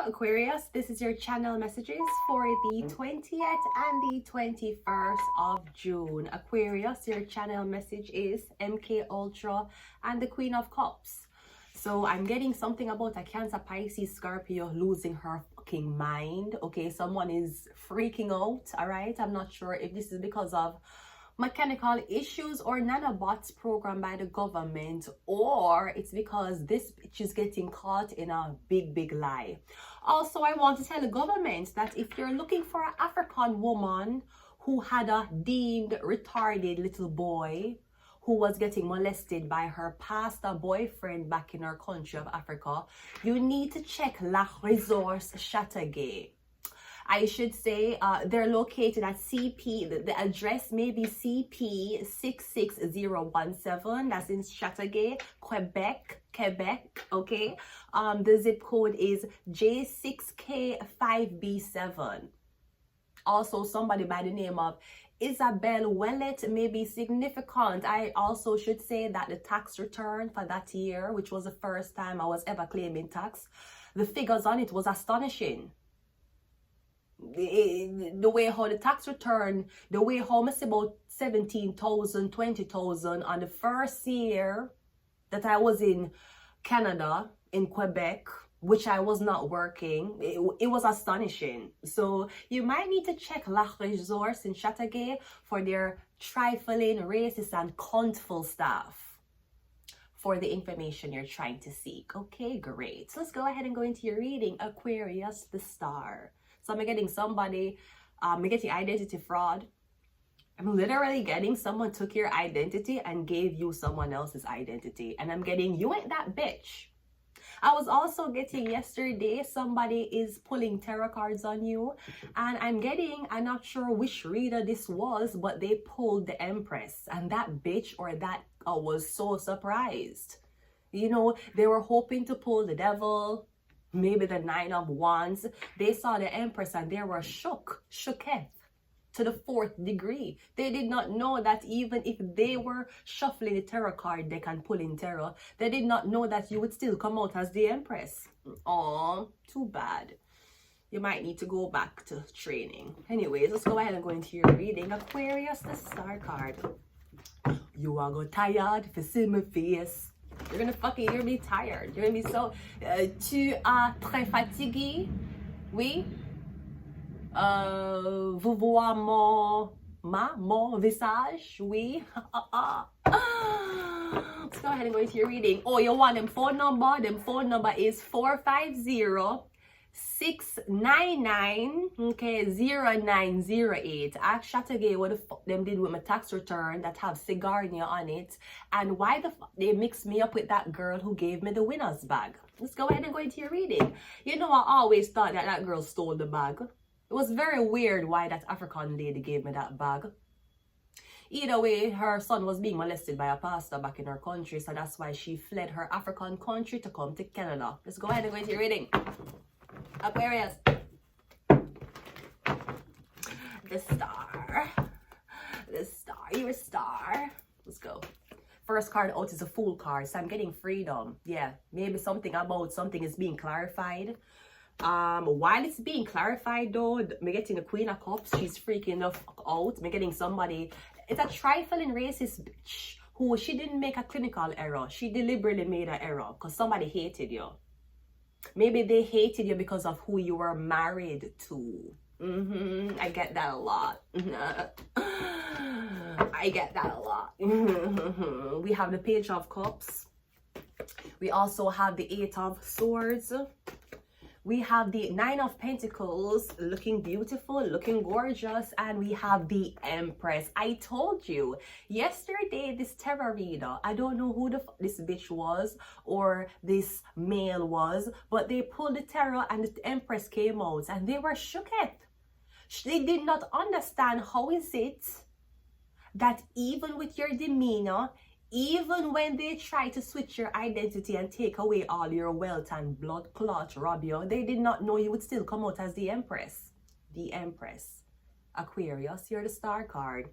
Hello Aquarius, this is your channel messages for the 20th and the 21st of June. Aquarius, your channel message is MK Ultra and the Queen of Cups. So I'm getting something about a Cancer, Pisces, Scorpio losing her fucking mind. Okay, someone is freaking out, all right? I'm not sure if this is because of mechanical issues or nanobots programmed by the government, or it's because this bitch is getting caught in a big lie. Also, I want to tell the government that if you're looking for an African woman who had a deemed retarded little boy who was getting molested by her pastor boyfriend back in her country of Africa, you need to check La Resource Chateauguay. I should say they're located at CP, the address may be CP 66017, that's in Chateauguay, Quebec, okay? The zip code is J6K5B7. Also, somebody by the name of Isabel Wellet may be significant. I also should say that the tax return for that year, which was the first time I was ever claiming tax, the figures on it was astonishing. The way how the tax return, the way how I see about 17,000, 20,000 on the first year that I was in Canada, in Quebec, which I was not working, it was astonishing. So you might need to check La Resource in Chateauguay for their trifling, racist and cuntful stuff for the information you're trying to seek. Okay, great. So let's go ahead and go into your reading. Aquarius, the star. So I'm getting somebody, I'm getting identity fraud. I'm literally getting someone took your identity and gave you someone else's identity. And I'm getting, you ain't that bitch. I was also getting yesterday, somebody is pulling tarot cards on you. And I'm getting, I'm not sure which reader this was, but they pulled the Empress. And that bitch or that was so surprised. You know, they were hoping to pull the Devil, maybe the Nine of Wands. They saw the Empress and they were shooketh to the 4th degree. They did not know that even if they were shuffling the tarot card deck and pulling tarot, they did not know that you would still come out as the Empress. Oh, too bad. You might need to go back to training. Anyways, let's go ahead and go into your reading. Aquarius, the star card. You are go tired if you see my face. You're gonna be tired. You're gonna be so tu as très fatigué. Oui. Vous voir mon visage. Oui. Let's go ahead and go into your reading. Oh, you want them phone number? Them phone number is 450-699 okay 0908. Ask Chateauguay what the fuck them did with my tax return that have cigarnia on it, and why the fuck they mixed me up with that girl who gave me the winner's bag. Let's go ahead and go into your reading. You know, I always thought that that girl stole the bag. It was very weird why that African lady gave me that bag. Either way, her son was being molested by a pastor back in her country, so that's why she fled her African country to come to Canada. Let's go ahead and go into your reading. Aquarius, the star, you're a star. Let's go. First card out is a Fool card, so I'm getting freedom. Yeah, maybe something about something is being clarified. While it's being clarified though, I'm getting the Queen of Cups. She's freaking the fuck out. I'm getting somebody, it's a trifling racist bitch who, she didn't make a clinical error. She deliberately made an error because somebody hated you. Maybe they hated you because of who you were married to. I get that a lot. I get that a lot. We have the Page of Cups. We also have the 8 of Swords. We have the 9 of Pentacles, looking beautiful, looking gorgeous, and we have the Empress. I told you yesterday, this tarot reader, I don't know who the this bitch was or this male was, but they pulled the tarot and the Empress came out and they were shooketh. They did not understand how is it that even with your demeanor, even when they try to switch your identity and take away all your wealth and blood clot, rob you, they did not know you would still come out as the Empress. The Empress. Aquarius, you're the star card.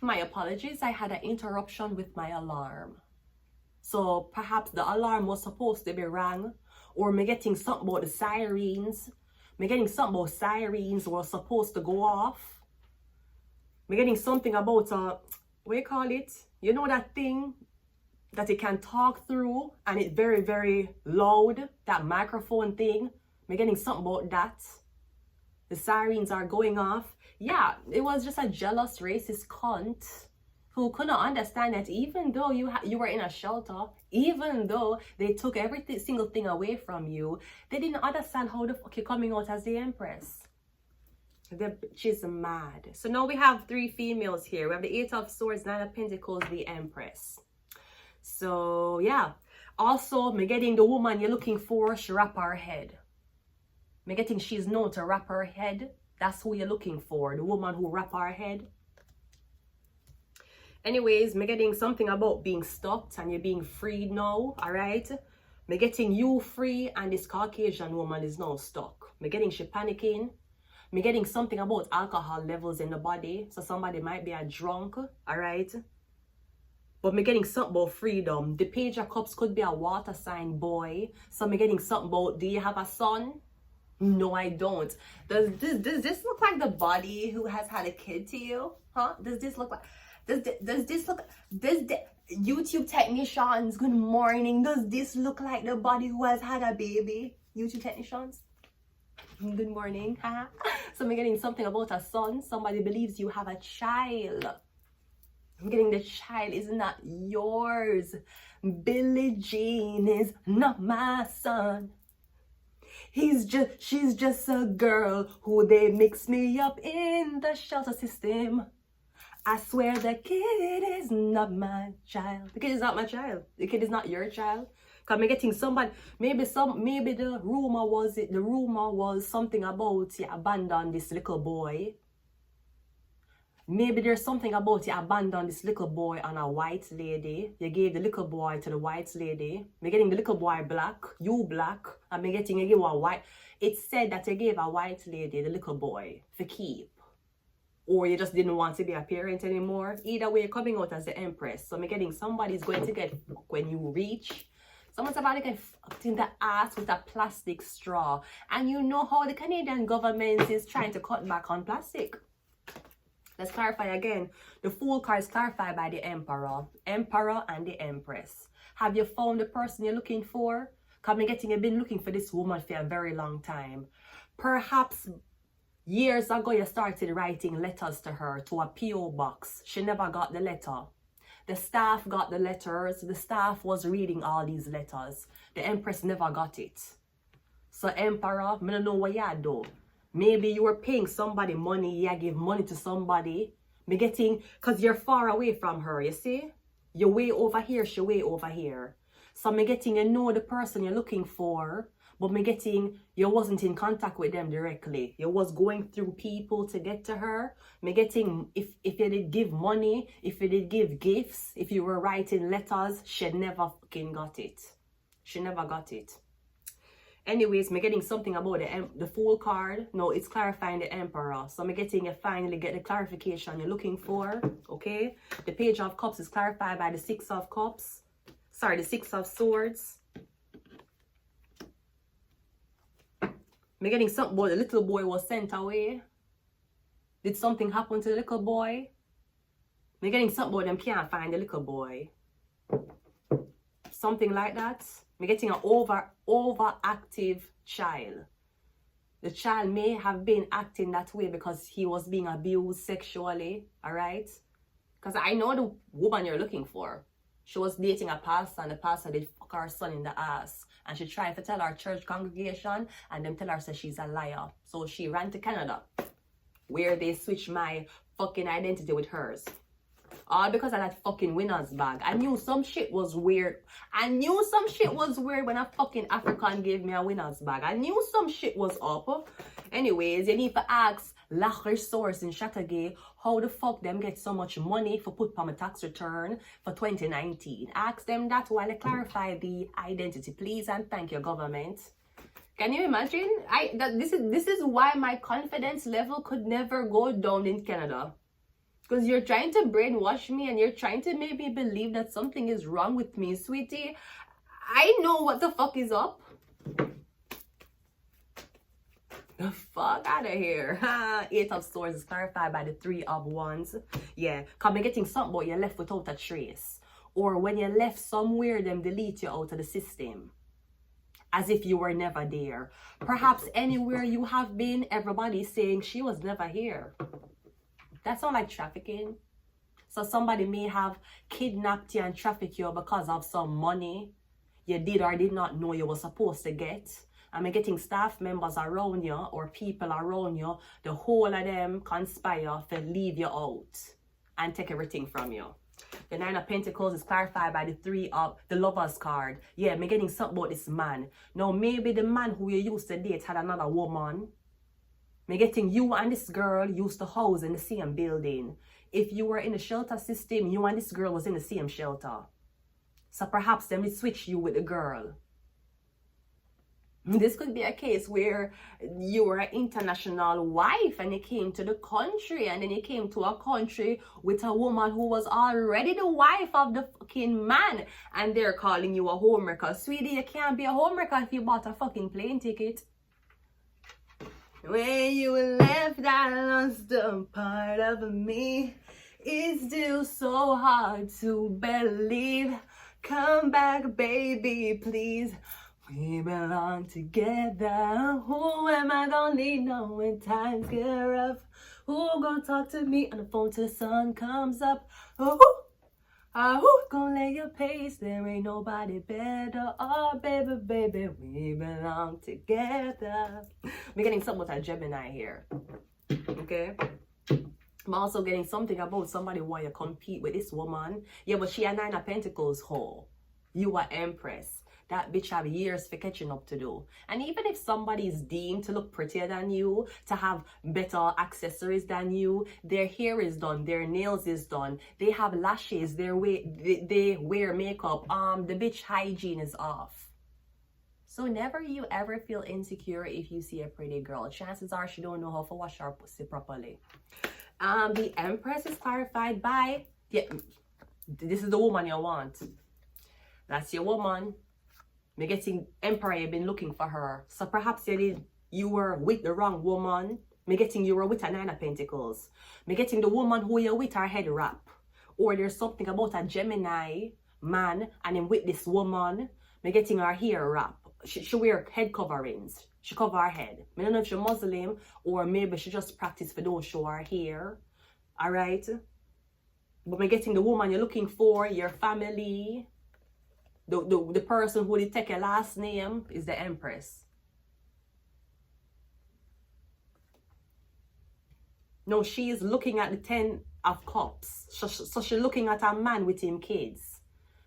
My apologies, I had an interruption with my alarm. So perhaps the alarm was supposed to be rang Or me getting something about the sirens. Me getting something about sirens were supposed to go off. Me getting something about what you call it? You know that thing that you can talk through and it's very, very loud, that microphone thing. Me getting something about that. The sirens are going off. Yeah, it was just a jealous, racist cunt who couldn't understand that even though you were in a shelter, even though they took every single thing away from you, they didn't understand how the fuck you're coming out as the Empress. The bitch is mad. So now we have 3 females here. We have the 8 of Swords, 9 of Pentacles, the Empress. So yeah. Also, me getting the woman you're looking for, she wrap her head. Me getting she's known to wrap her head. That's who you're looking for. The woman who wrap her head. Anyways, me getting something about being stopped and you're being freed now. Alright. Me getting you free and this Caucasian woman is now stuck. Me getting she panicking. Me getting something about alcohol levels in the body. So somebody might be a drunk. Alright. But me getting something about freedom. The Page of Cups could be a water sign boy. So me getting something about, do you have a son? No, I don't. Does this look like the body who has had a kid to you? Huh? Does this look like... Does this look... YouTube technicians, good morning. Does this look like the body who has had a baby? YouTube technicians? Good morning. So I'm getting something about a son. Somebody believes you have a child. I'm getting the child is not yours. Billie Jean is not my son. She's just a girl who they mix me up in the shelter system. I swear the kid is not my child. The kid is not my child. The kid is not your child. Cause I'm getting somebody, maybe the rumor was something about you abandon this little boy. Maybe there's something about you abandon this little boy on a white lady. You gave the little boy to the white lady. I'm getting the little boy black, you black. I'm getting you give a white. It said that you gave a white lady the little boy for keep. Or you just didn't want to be a parent anymore. Either way, you're coming out as the Empress. So I'm getting somebody's going to get fucked when you reach. Someone's about to get fucked in the ass with a plastic straw. And you know how the Canadian government is trying to cut back on plastic. Let's clarify again. The Fool card is clarified by the Emperor. Emperor and the Empress. Have you found the person you're looking for? Because you've been looking for this woman for a very long time. Perhaps years ago you started writing letters to her to a P.O. box. She never got the letter. The staff got the letters. The staff was reading all these letters. The Empress never got it. So Emperor, I don't know what you do. Maybe you were paying somebody money. Yeah, give money to somebody. Me getting, because you're far away from her, you see? You're way over here, she way over here. So me getting, you know the person you're looking for, but me getting, you wasn't in contact with them directly. You was going through people to get to her. Me getting, if you did give money, if you did give gifts, if you were writing letters, she never fucking got it. She never got it. Anyways, me getting something about the Fool card. No, it's clarifying the Emperor. So me getting you finally get the clarification you're looking for. Okay. The Page of Cups is clarified by the 6 of Cups. Sorry, the 6 of Swords. Me getting something about the little boy was sent away. Did something happen to the little boy? Me getting something about them can't find the little boy. Something like that. Me getting an overactive child. The child may have been acting that way because he was being abused sexually. Alright? Because I know the woman you're looking for. She was dating a pastor and the pastor did fuck her son in the ass. And she tried to tell our church congregation and them tell her that she's a liar. So she ran to Canada where they switched my fucking identity with hers. All because of that fucking winner's bag. I knew some shit was weird. I knew some shit was weird when a fucking African gave me a winner's bag. I knew some shit was up. Anyways, you need to ask Lacher source in Chateauguay how the fuck them get so much money for put on my tax return for 2019. Ask them that while I clarify the identity, please, and thank your government. Can you imagine? This is why my confidence level could never go down in Canada. Because you're trying to brainwash me and you're trying to make me believe that something is wrong with me, sweetie. I know what the fuck is up. The fuck out of here. Eight of Swords is clarified by the Three of Wands. Yeah, because I'm getting something but you're left without a trace. Or when you're left somewhere, them delete you out of the system. As if you were never there. Perhaps anywhere you have been, everybody's saying she was never here. That's not like trafficking. So somebody may have kidnapped you and trafficked you because of some money you did or did not know you were supposed to get. I'm getting staff members around you or people around you, the whole of them conspire to leave you out and take everything from you. The Nine of Pentacles is clarified by the Three of the Lovers card. Yeah, I'm getting something about this man. Now, maybe the man who you used to date had another woman. I'm getting you and this girl used to house in the same building. If you were in the shelter system, you and this girl was in the same shelter. So perhaps them will switch you with the girl. This could be a case where you were an international wife and you came to the country and then you came to a country with a woman who was already the wife of the fucking man and they're calling you a homewrecker. Sweetie, you can't be a homewrecker if you bought a fucking plane ticket. When you left, I lost a part of me. It's still so hard to believe. Come back, baby, please. We belong together. Who am I gonna lean on when times get rough? Who gonna talk to me on the phone till the sun comes up? Who gonna lay your pace? There ain't nobody better. Oh, baby, baby, we belong together. We're getting something with a Gemini here. Okay? I'm also getting something about somebody want to compete with this woman. Yeah, but she a Nine of Pentacles hoe. You are Empress. That bitch have years for catching up to do. And even if somebody is deemed to look prettier than you, to have better accessories than you, their hair is done, their nails is done, they have lashes, they wear makeup, the bitch hygiene is off. So never you ever feel insecure if you see a pretty girl. Chances are she don't know how to wash her pussy properly. The Empress is clarified by, yeah, this is the woman you want. That's your woman. I'm getting Emperor, you've been looking for her. So perhaps you were with the wrong woman. I'm getting you were with a Nine of Pentacles. I'm getting the woman who you're with her head wrap. Or there's something about a Gemini man and then with this woman. I'm getting her hair wrap. She wear head coverings. She cover her head. I don't know if she's Muslim or maybe she just practice for don't show her hair. Alright? But I'm getting the woman you're looking for, your family. The person who will take your last name is the Empress. No, she is looking at the 10 of Cups. So she's looking at a man with him kids.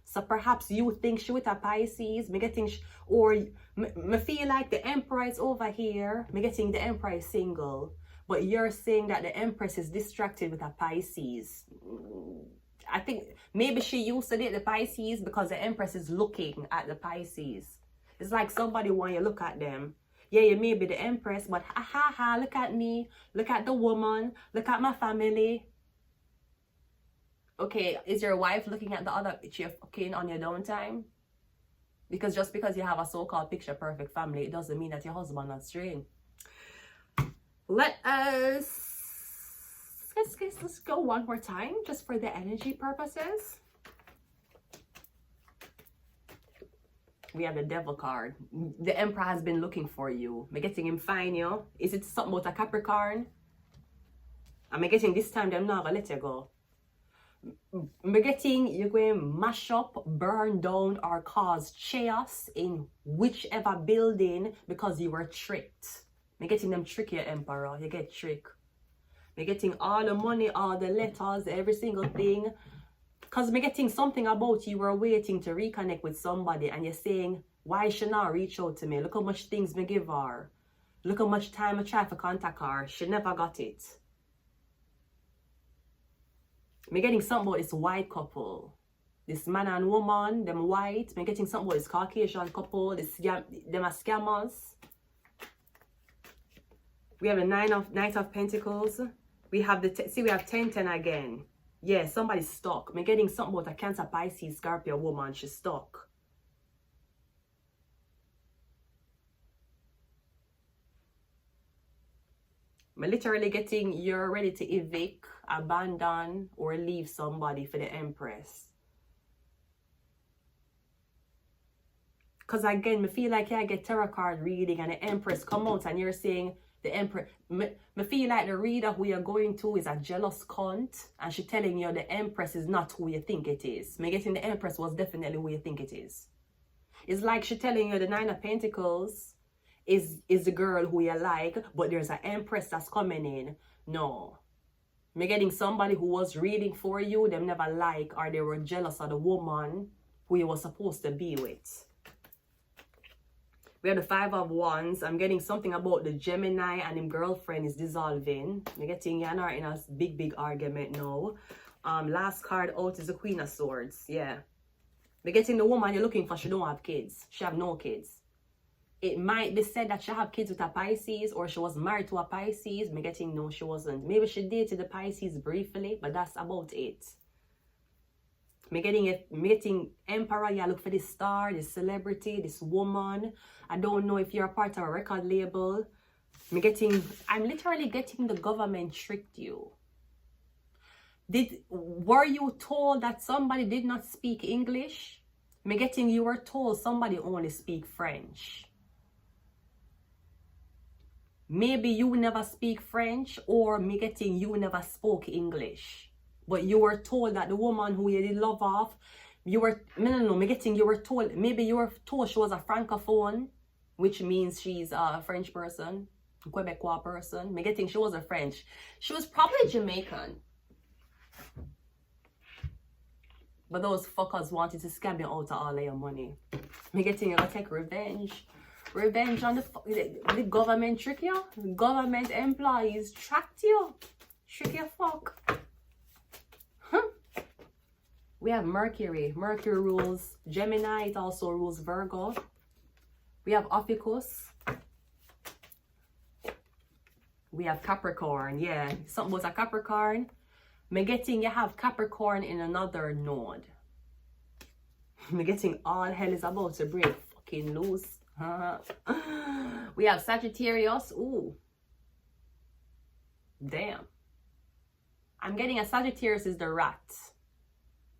So perhaps you think she with a Pisces. Me getting, or me feel like the Emperor is over here. Me getting the Emperor is single. But you're saying that the Empress is distracted with a Pisces. I think maybe she used to date the Pisces because the Empress is looking at the Pisces. It's like somebody want you to look at them. Yeah, you may be the Empress, but look at me. Look at the woman. Look at my family. Okay, is your wife looking at the other picture fucking on your downtime? Because just because you have a so-called picture perfect family, it doesn't mean that your husband not straying. Let's go one more time just for the energy purposes. We have the Devil card. The Emperor has been looking for you. I'm getting him fine, you. Is it something about a Capricorn? I'm getting this time they're not gonna let you go. I'm getting you're going to mash up, burn down, or cause chaos in whichever building because you were tricked. I'm getting them trick you, Emperor. You get tricked. I'm getting all the money, all the letters, every single thing. Because I'm getting something about you were waiting to reconnect with somebody and you're saying, why should not reach out to me? Look how much things me give her. Look how much time I try to contact her. She never got it. I'm getting something about this white couple. This man and woman, them white. I'm getting something about this Caucasian couple. Them are scammers. We have a Knight of Pentacles. We have we have 10 again. Yeah, somebody's stuck. I'm getting something about a Cancer, Pisces, Scorpio woman. She's stuck. I'm literally getting you're ready to evict, abandon, or leave somebody for the Empress. Because again, I feel like I get tarot card reading and the Empress come out and you're saying the Empress. I feel like the reader who you're going to is a jealous cunt and she telling you the Empress is not who you think it is. Me getting the Empress was definitely who you think it is. It's like she telling you the Nine of Pentacles is the girl who you like, but there's an Empress that's coming in. No. Me getting somebody who was reading for you, them never like or they were jealous of the woman who you were supposed to be with. We have the Five of Wands. I'm getting something about the Gemini and him girlfriend is dissolving. You're getting Yana in a big argument now. Last card out is the Queen of Swords. Yeah. We're getting the woman you're looking for. She don't have kids. She have no kids. It might be said that she have kids with a Pisces or she was married to a Pisces. Me getting no, she wasn't. Maybe she dated the Pisces briefly, but that's about it. Me getting Emperor. You look for this star, this celebrity, this woman. I don't know if you're a part of a record label. I'm literally getting the government tricked you. Were you told that somebody did not speak English? Me getting you were told somebody only speak French. Maybe you never speak French, or me getting you never spoke English. But you were told that the woman who you did love off, me getting you were told, maybe you were told she was a francophone, which means she's a French person, a Quebecois person. Me getting she was a French. She was probably Jamaican. But those fuckers wanted to scam you out of all of your money. Me getting you gonna take revenge. Revenge on the government trick you. Government employees tracked you. Trick you fuck. We have Mercury. Mercury rules Gemini. It also rules Virgo. We have Ophiuchus. We have Capricorn. Yeah, something was a Capricorn. Me getting you have Capricorn in another node. Me getting all hell is about to break fucking loose. We have Sagittarius. Ooh. Damn. I'm getting a Sagittarius is the rat.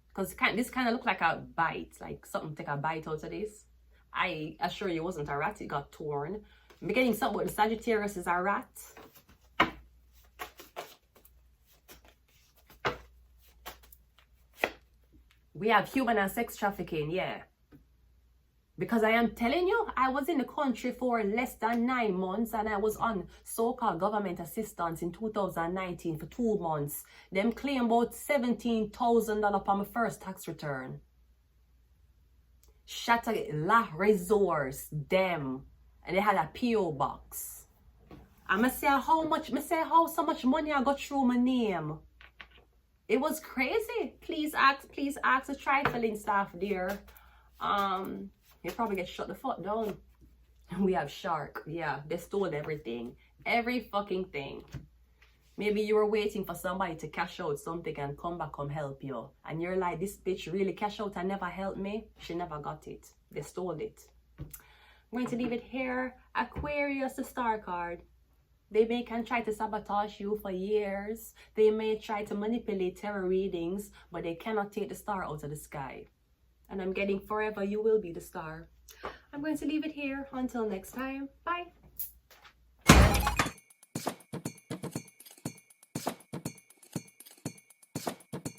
Because this kind of look like a bite. Like something take a bite out of this. I assure you it wasn't a rat. It got torn. I'm getting something with the Sagittarius is a rat. We have human and sex trafficking. Yeah. Because I am telling you, I was in the country for less than 9 months and I was on so-called government assistance in 2019 for 2 months. Them claim about $17,000 for my first tax return. Shatter la resource, them. And they had a P.O. box. I'm say how so much money I got through my name. It was crazy. Please ask the trifling staff there. You probably get shut the fuck down. We have Shark. Yeah, they stole everything. Every fucking thing. Maybe you were waiting for somebody to cash out something and come back come help you. And you're like, this bitch really cash out and never helped me. She never got it. They stole it. I'm going to leave it here. Aquarius, the star card. They can try to sabotage you for years. They may try to manipulate tarot readings, but they cannot take the star out of the sky. And I'm getting forever you will be the star. I'm going to leave it here. Until next time. Bye.